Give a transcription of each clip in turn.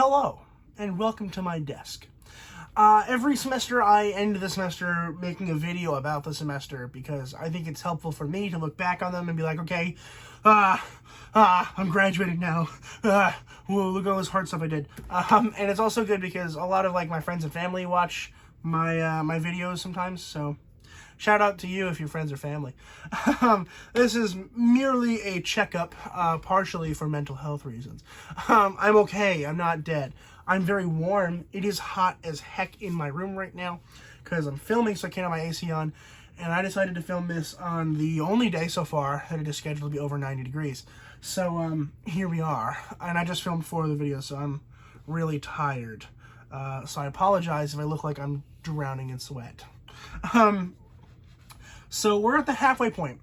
Hello, and welcome to my desk. Every semester I end the semester making a video about the semester because I think it's helpful for me to look back on them and be like, okay, I'm graduating now. Whoa, look at all this hard stuff I did. And it's also good because a lot of my friends and family watch my videos sometimes, so shout out to you if you're friends or family. This is merely a checkup, partially for mental health reasons. I'm okay. I'm not dead. I'm very warm. It is hot as heck in my room right now because I'm filming, so I can't have my AC on. And I decided to film this on the only day so far that it is scheduled to be over 90 degrees. So here we are. And I just filmed 4 of the videos, so I'm really tired. So I apologize if I look like I'm drowning in sweat. So we're at the halfway point.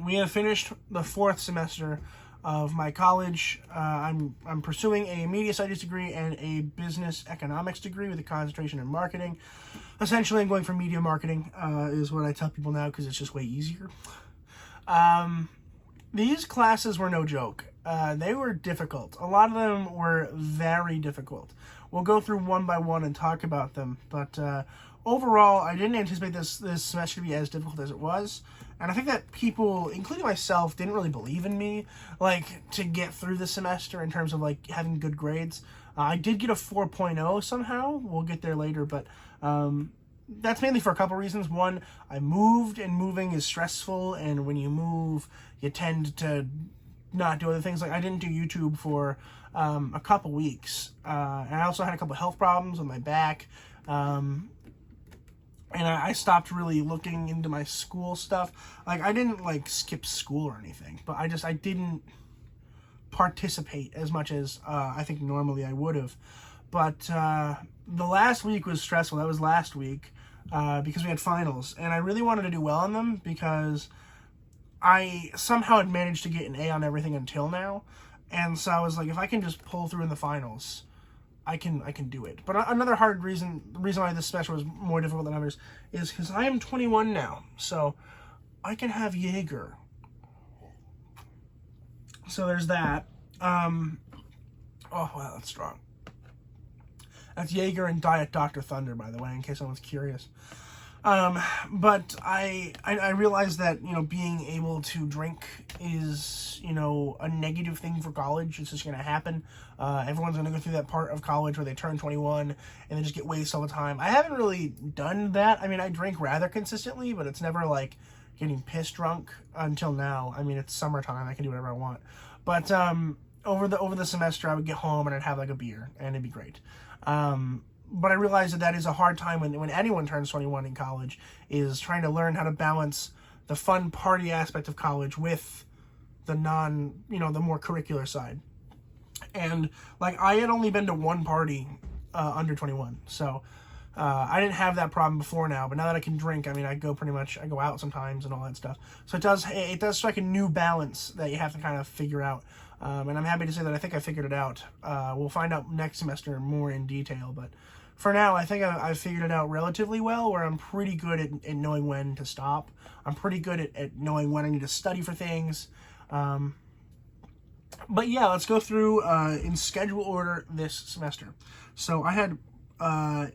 We have finished the 4th semester of my college. I'm pursuing a media studies degree and a business economics degree with a concentration in marketing. Essentially, I'm going for media marketing, is what I tell people now because it's just way easier. These classes were no joke. They were difficult. A lot of them were very difficult. We'll go through one by one and talk about them, but overall, I didn't anticipate this semester to be as difficult as it was. And I think that people, including myself, didn't really believe in me, to get through the semester in terms of, having good grades. I did get a 4.0 somehow. We'll get there later, but that's mainly for a couple reasons. One, I moved, and moving is stressful, and when you move, you tend to not do other things. I didn't do YouTube for a couple weeks. And I also had a couple health problems with my back. And I stopped really looking into my school stuff. I didn't, skip school or anything, but I didn't participate as much as I think normally I would have. But the last week was stressful. That was last week because we had finals. And I really wanted to do well on them because I somehow had managed to get an A on everything until now. And so I was like, if I can just pull through in the finals, I can do it. But another hard reason, the reason why this semester was more difficult than others is because I am 21 now, so I can have Jaeger. So there's that. Oh wow, that's strong. That's Jaeger and Diet Dr. Thunder, by the way, in case anyone's curious. But I realized that, being able to drink is, a negative thing for college. It's just going to happen. Everyone's going to go through that part of college where they turn 21 and they just get wasted all the time. I haven't really done that. I mean, I drink rather consistently, but it's never getting piss drunk until now. I mean, it's summertime. I can do whatever I want. But over the semester, I would get home and I'd have a beer and it'd be great. But I realized that is a hard time when anyone turns 21 in college, is trying to learn how to balance the fun party aspect of college with the the more curricular side. And I had only been to one party under 21, so I didn't have that problem before now. But now that I can drink, I mean, I go out sometimes and all that stuff. So it does strike a new balance that you have to kind of figure out. And I'm happy to say that I think I figured it out. We'll find out next semester more in detail, but for now, I think I've figured it out relatively well, where I'm pretty good at knowing when to stop. I'm pretty good at knowing when I need to study for things. But yeah, let's go through in schedule order this semester. So I had I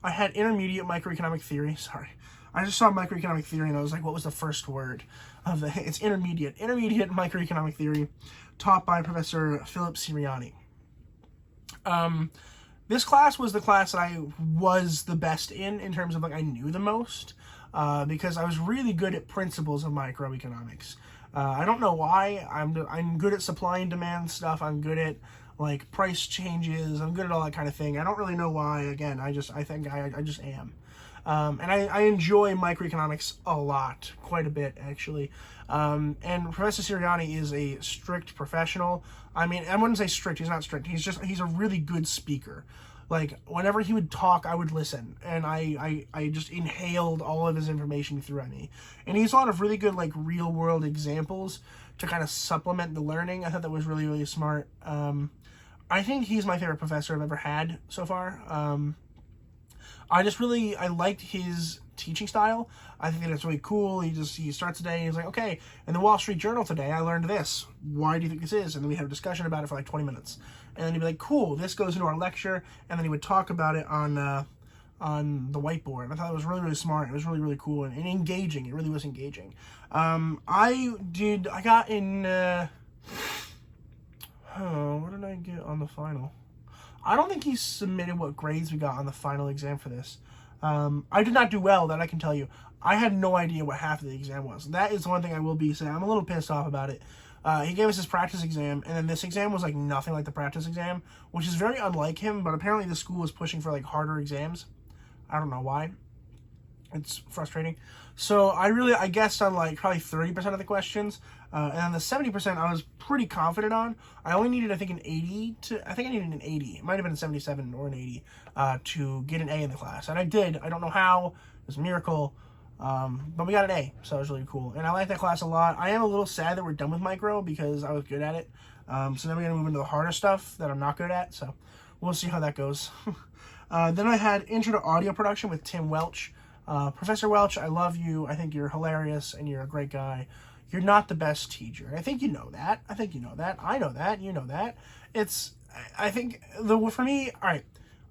had intermediate microeconomic theory. Sorry. I just saw microeconomic theory and I was like, what was the first word of it's intermediate microeconomic theory, taught by Professor Philip Siriani. This class was the class that I was the best in terms of I knew the most, because I was really good at principles of microeconomics. I don't know why. I'm good at supply and demand stuff. I'm good at price changes. I'm good at all that kind of thing. I don't really know why. Again, I think I just am. And I enjoy microeconomics a lot, quite a bit actually. And Professor Siriani is a strict professional. I mean, I wouldn't say strict, he's not strict. He's a really good speaker. Whenever he would talk, I would listen, and I just inhaled all of his information through at me. And he has a lot of really good, real world examples to kind of supplement the learning. I thought that was really, really smart. I think he's my favorite professor I've ever had so far. I liked his teaching style. I think that it's really cool. He starts the day and he's like, okay, in the Wall Street Journal today, I learned this. Why do you think this is? And then we have a discussion about it for like 20 minutes. And then he'd be like, cool, this goes into our lecture. And then he would talk about it on the whiteboard. And I thought it was really, really smart. It was really, really cool and engaging. It really was engaging. I got in, what did I get on the final? I don't think he submitted what grades we got on the final exam for this. I did not do well, that I can tell you. I had no idea what half of the exam was. That is one thing I will be saying. I'm a little pissed off about it. He gave us his practice exam, and then this exam was like nothing like the practice exam, which is very unlike him, but apparently the school is pushing for like harder exams. I don't know why. It's frustrating. So I guessed on like probably 30% of the questions, and on the 70% I was pretty confident on. I only needed, I think, an 80 to, I think I needed an 80. It might have been a 77 or an 80 to get an A in the class. And I did. I don't know how. It was a miracle. But we got an A, so it was really cool. And I like that class a lot. I am a little sad that we're done with micro because I was good at it. So then we're going to move into the harder stuff that I'm not good at. So we'll see how that goes. Then I had Intro to Audio Production with Tim Welch. Professor Welch, I love you. I think you're hilarious and you're a great guy. You're not the best teacher. I think you know that. I think you know that. I know that. You know that. I think, for me, all right,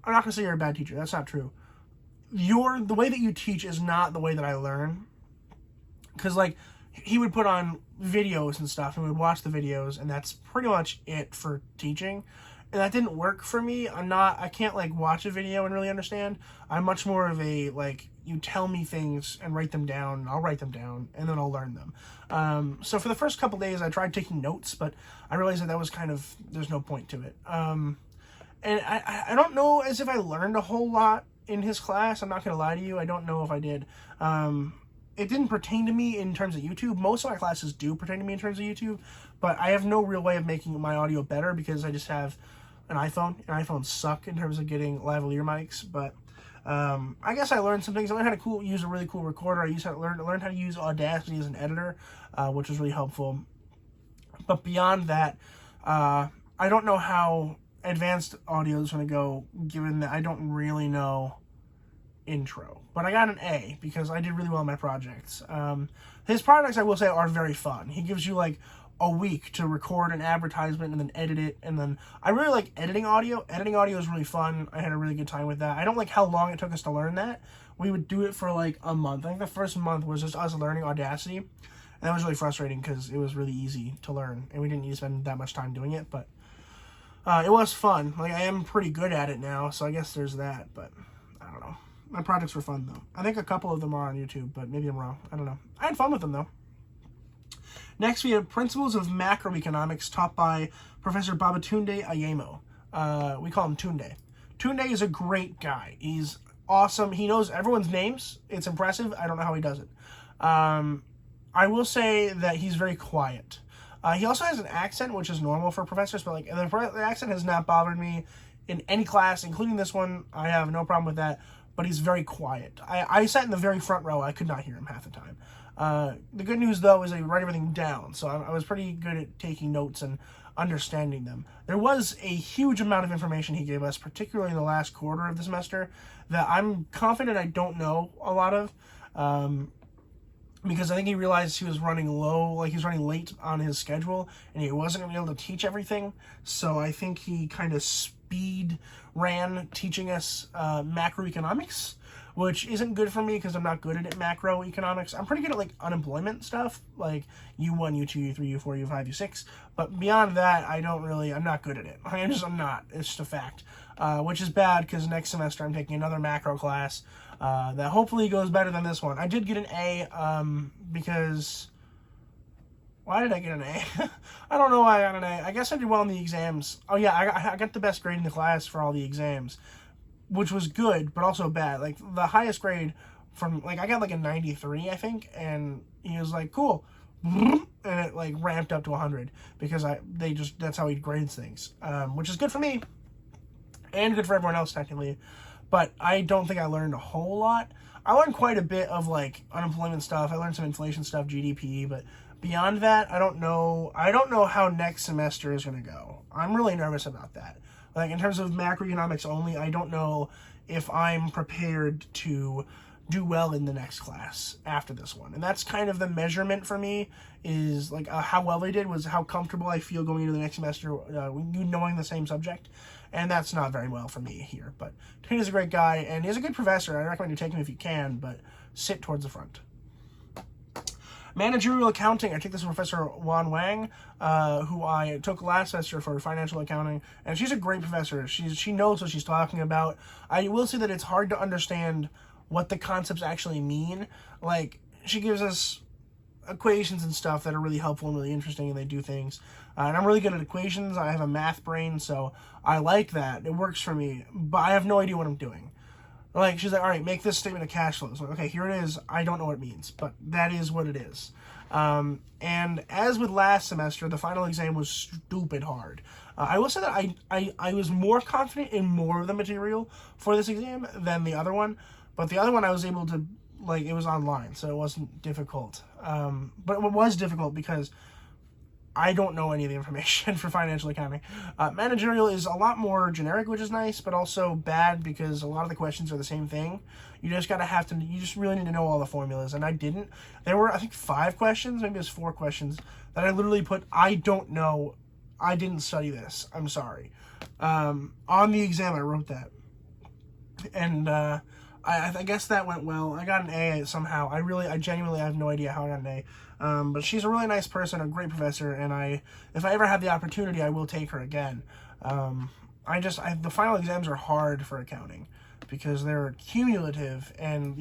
I'm not going to say you're a bad teacher. That's not true. The way that you teach is not the way that I learn. Because, like, he would put on videos and stuff, and we would watch the videos, and that's pretty much it for teaching. And that didn't work for me. I can't, like, watch a video and really understand. I'm much more of a, like, you tell me things and write them down, and I'll write them down, and then I'll learn them. So for the first couple days, I tried taking notes, but I realized that was kind of, there's no point to it. And I don't know as if I learned a whole lot in his class. I'm not going to lie to you. I don't know if I did. It didn't pertain to me in terms of YouTube. Most of my classes do pertain to me in terms of YouTube, but I have no real way of making my audio better because I just have an iPhone, and iPhones suck in terms of getting lavalier mics, but I guess I learned some things. I learned how to use a really cool recorder. I learned how to use Audacity as an editor, which was really helpful. But beyond that, I don't know how advanced audio is going to go, given that I don't really know intro. But I got an A because I did really well in my projects. His projects, I will say, are very fun. He gives you like a week to record an advertisement and then edit it, and then I really like editing audio. Editing audio is really fun. I had a really good time with that. I don't like how long it took us to learn that. We would do it for like a month. I think the first month was just us learning Audacity, and that was really frustrating because it was really easy to learn, and we didn't need to spend that much time doing it, but it was fun. Like, I am pretty good at it now, so I guess there's that, but I don't know. My projects were fun, though. I think a couple of them are on YouTube, but maybe I'm wrong. I don't know. I had fun with them, though. Next, we have Principles of Macroeconomics taught by Professor Babatunde Ayemo. We call him Tunde. Tunde is a great guy. He's awesome. He knows everyone's names. It's impressive. I don't know how he does it. I will say that he's very quiet. He also has an accent, which is normal for professors, but like the accent has not bothered me in any class, including this one. I have no problem with that, but he's very quiet. I sat in the very front row. I could not hear him half the time. The good news, though, is that you write everything down, so I was pretty good at taking notes and understanding them. There was a huge amount of information he gave us, particularly in the last quarter of the semester, that I'm confident I don't know a lot of, because I think he realized he was running low, like he was running late on his schedule, and he wasn't going to be able to teach everything, so I think he kind of speed ran teaching us macroeconomics, which isn't good for me because I'm not good at macroeconomics. I'm pretty good at like unemployment stuff, like U1, U2, U3, U4, U5, U6. But beyond that, I'm not good at it. I'm not. It's just a fact. Which is bad because next semester I'm taking another macro class that hopefully goes better than this one. I did get an A because... Why did I get an A? I don't know why I got an A. I guess I did well in the exams. Oh yeah, I got the best grade in the class for all the exams, which was good, but also bad. Like, the highest grade from, like, I got, like, a 93, I think, and he was like, cool, and it, like, ramped up to 100, because that's how he grades things, which is good for me, and good for everyone else, technically, but I don't think I learned a whole lot. I learned quite a bit of, like, unemployment stuff. I learned some inflation stuff, GDP, but beyond that, I don't know how next semester is going to go. I'm really nervous about that. Like, in terms of macroeconomics only, I don't know if I'm prepared to do well in the next class after this one. And that's kind of the measurement for me, is like how well they did was how comfortable I feel going into the next semester knowing the same subject. And that's not very well for me here. But Tina's a great guy, and he's a good professor. I recommend you take him if you can, but sit towards the front. Managerial accounting, I take this from Professor Wan Wang, who I took last semester for financial accounting, and she's a great professor. She knows what she's talking about. I will say that it's hard to understand what the concepts actually mean. Like, she gives us equations and stuff that are really helpful and really interesting, and they do things. And I'm really good at equations. I have a math brain, so I like that. It works for me, but I have no idea what I'm doing. Like, she's like, all right, make this statement of cash flow. So, okay, here it is. I don't know what it means, but that is what it is. And as with last semester, the final exam was stupid hard. I will say that I was more confident in more of the material for this exam than the other one. But the other one I was able to, like, it was online, so it wasn't difficult. But it was difficult because I don't know any of the information for financial accounting. Managerial is a lot more generic, which is nice, but also bad because a lot of the questions are the same thing. You just you just really need to know all the formulas, and I didn't. There were, I think, 5 questions, maybe it was 4 questions, that I literally put, I don't know, I didn't study this, I'm sorry. On the exam, I wrote that. And, I guess that went well. I got an A somehow. I genuinely have no idea how I got an A. But she's a really nice person, a great professor, and if I ever have the opportunity, I will take her again. The final exams are hard for accounting because they're cumulative, and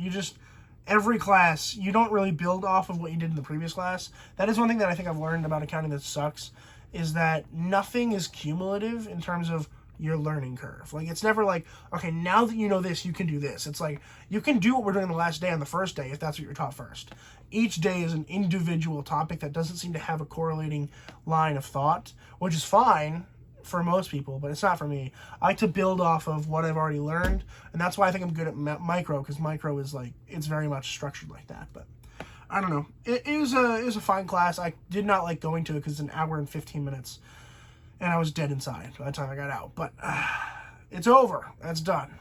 every class, you don't really build off of what you did in the previous class. That is one thing that I think I've learned about accounting that sucks, is that nothing is cumulative in terms of your learning curve. Like, it's never like, okay, now that you know this, you can do this. It's like, you can do what we're doing the last day on the first day if that's what you're taught first. Each day is an individual topic that doesn't seem to have a correlating line of thought, which is fine for most people, but it's not for me. I like to build off of what I've already learned, and that's why I think I'm good at micro, because micro is like, it's very much structured like that. But I don't know. It was a fine class. I did not like going to it because it's an hour and 15 minutes. And I was dead inside by the time I got out. But it's over. That's done.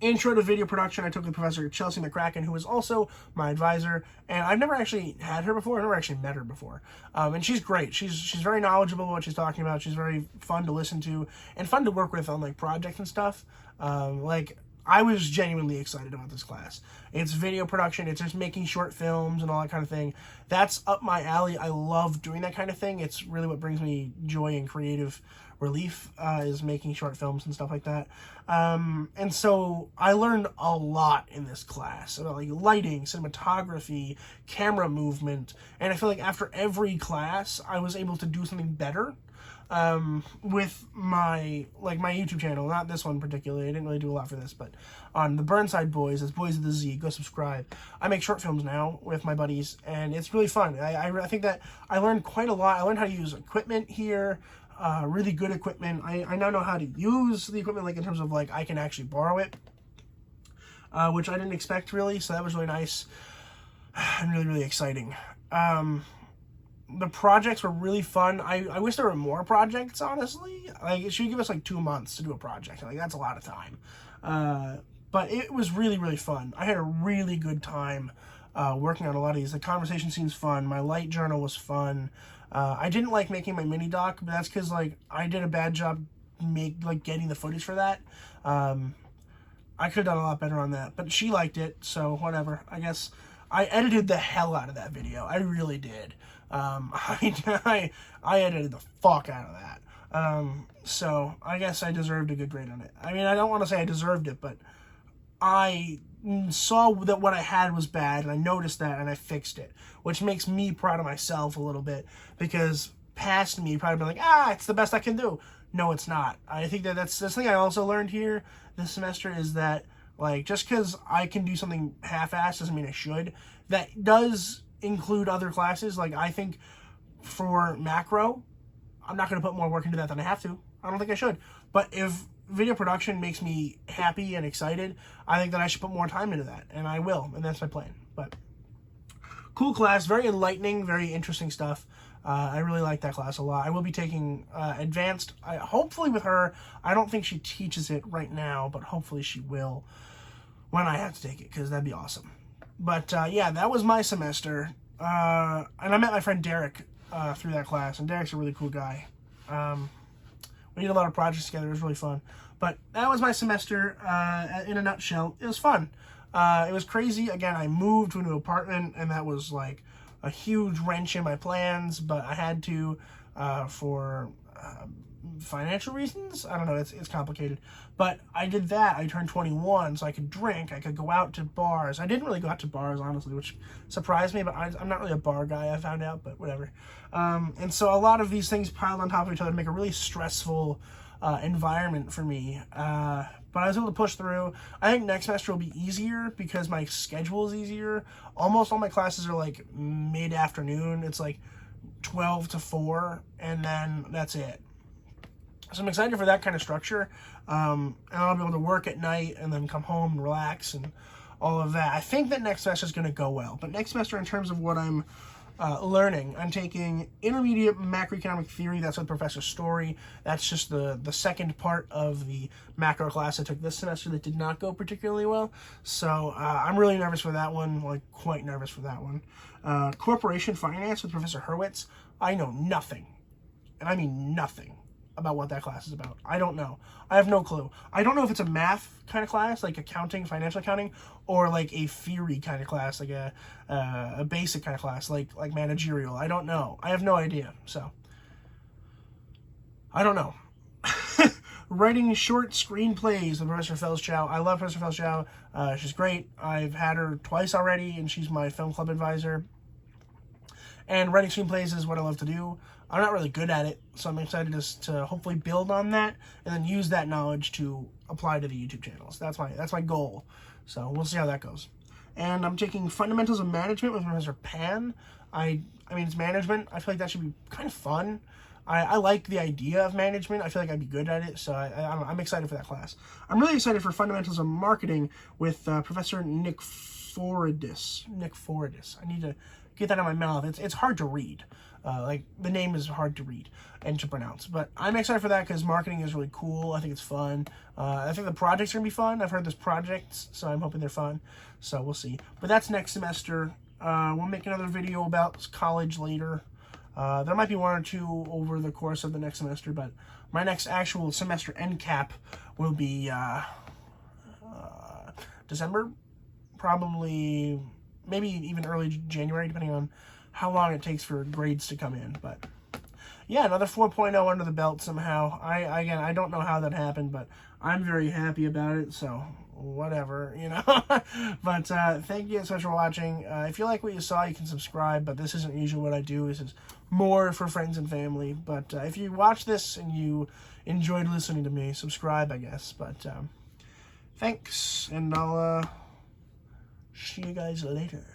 Intro to video production, I took with Professor Chelsea McCracken, who is also my advisor. And I've never actually had her before. I've never actually met her before. And she's great. She's very knowledgeable about what she's talking about. She's very fun to listen to and fun to work with on, like, projects and stuff. I was genuinely excited about this class. It's video production. It's just making short films and all that kind of thing. That's up my alley. I love doing that kind of thing. It's really what brings me joy and creative relief, is making short films and stuff like that. And so I learned a lot in this class about, like, lighting, cinematography, camera movement. And I feel like after every class, I was able to do something better. With my YouTube channel, not this one particularly. I didn't really do a lot for this, but on the Burnside Boys, it's Boys of the Z, go subscribe. I make short films now with my buddies, and it's really fun. I think that I learned quite a lot. I learned how to use equipment here, really good equipment. I now know how to use the equipment, like, in terms of, like, I can actually borrow it, which I didn't expect, really, so that was really nice and really, really exciting. The projects were really fun. I wish there were more projects, honestly. Like, it should give us, like, 2 months to do a project. Like, that's a lot of time. But it was really, really fun. I had a really good time working on a lot of these. The conversation seems fun. My light journal was fun. I didn't like making my mini doc, but that's because, like, I did a bad job getting the footage for that. I could have done a lot better on that. But she liked it, so whatever. I guess I edited the hell out of that video. I really did. I edited the fuck out of that. So I guess I deserved a good grade on it. I mean, I don't want to say I deserved it, but I saw that what I had was bad, and I noticed that, and I fixed it, which makes me proud of myself a little bit, because past me probably been like, it's the best I can do. No, it's not. I think that's the thing I also learned here this semester, is that, like, just because I can do something half-assed doesn't mean I should. That does include other classes. Like, I think for macro, I'm not going to put more work into that than I have to. I don't think I should. But if video production makes me happy and excited, I think that I should put more time into that, and I will, and that's my plan. But cool class, very enlightening, very interesting stuff. I really like that class a lot. I will be taking advanced, hopefully with her. I don't think she teaches it right now, but hopefully she will. when I have to take it, because that'd be awesome. But yeah, that was my semester. And I met my friend Derek through that class, and Derek's a really cool guy. We did a lot of projects together. It was really fun. But that was my semester in a nutshell. It was fun. It was crazy. Again, I moved to a new apartment, and that was like a huge wrench in my plans, but I had to for financial reasons. I don't know, it's complicated. But I did that. I turned 21, so I could drink. I could go out to bars. I didn't really go out to bars, honestly, which surprised me, but I'm not really a bar guy, I found out, but whatever. And so a lot of these things piled on top of each other to make a really stressful environment for me. But I was able to push through. I think next semester will be easier because my schedule is easier. Almost all my classes are like mid-afternoon. It's like 12 to 4, and then that's it. So I'm excited for that kind of structure. And I'll be able to work at night and then come home and relax and all of that. I think that next semester is going to go well. But next semester, in terms of what I'm learning, I'm taking intermediate macroeconomic theory. That's with Professor Story. That's just the second part of the macro class I took this semester that did not go particularly well. So I'm really nervous for that one, like quite nervous for that one. Corporation finance with Professor Hurwitz. I know nothing, and I mean nothing, about what that class is about. I don't know. I have no clue. I don't know if it's a math kind of class, like accounting, financial accounting, or like a theory kind of class, like a basic kind of class, like managerial. I don't know. I have no idea. So I don't know. Writing short screenplays with Professor Felschow. I love Professor Felschow. She's great. I've had her twice already, and she's my film club advisor. And writing screenplays is what I love to do. I'm not really good at it, so I'm excited to hopefully build on that and then use that knowledge to apply to the YouTube channels. That's my goal. So we'll see how that goes. And I'm taking Fundamentals of Management with Professor Pan. I mean, it's management. I feel like that should be kind of fun. I like the idea of management. I feel like I'd be good at it, so I'm excited for that class. I'm really excited for Fundamentals of Marketing with Professor Nick Foridis. I need to get that out of my mouth. It's hard to read. Like, the name is hard to read and to pronounce. But I'm excited for that because marketing is really cool. I think it's fun. I think the projects are going to be fun. I've heard there's projects, so I'm hoping they're fun. So we'll see. But that's next semester. We'll make another video about college later. There might be one or two over the course of the next semester, but my next actual semester end cap will be December. Probably, maybe even early January, depending on how long it takes for grades to come in. But yeah, another 4.0 under the belt somehow. I don't know how that happened, but I'm very happy about it, so whatever, you know. But thank you so much for watching. If you like what you saw, you can subscribe, but this isn't usually what I do. This is more for friends and family. But if you watch this and you enjoyed listening to me, subscribe, I guess. But thanks, and I'll see you guys later.